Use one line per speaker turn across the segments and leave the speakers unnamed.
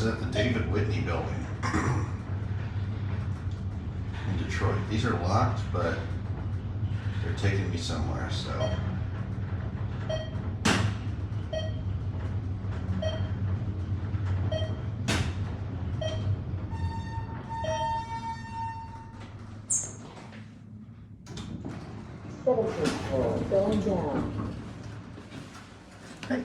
is at the David Whitney building in Detroit. These are locked, but they're taking me somewhere, so.
Going down.
Hey.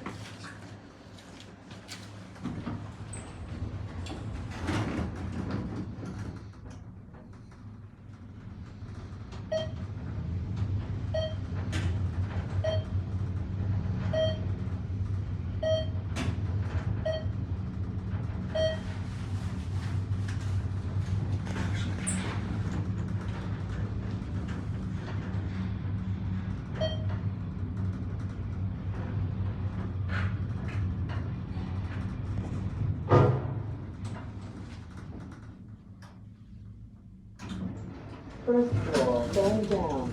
First floor, going down.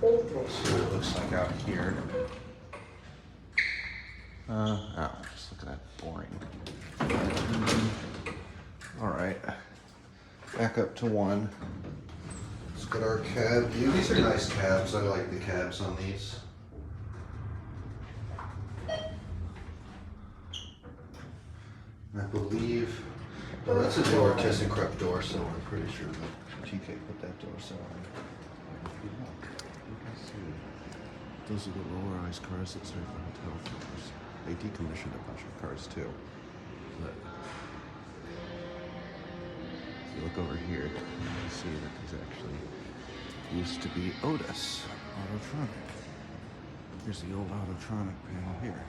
Basement.
See what it looks like out here. Oh, just look at that boring. All right, back up to one. Let's get our cab view. These are nice cabs. I like the cabs on these. I believe, well, that's a door, ThyssenKrupp door, so I'm pretty sure that TK put that door so on.
Those are the lower-rise cars that serve the hotel floors. They decommissioned a bunch of cars too. But if you look over here, you can see that there's actually used to be Otis Autotronic. Here's the old Autotronic panel here.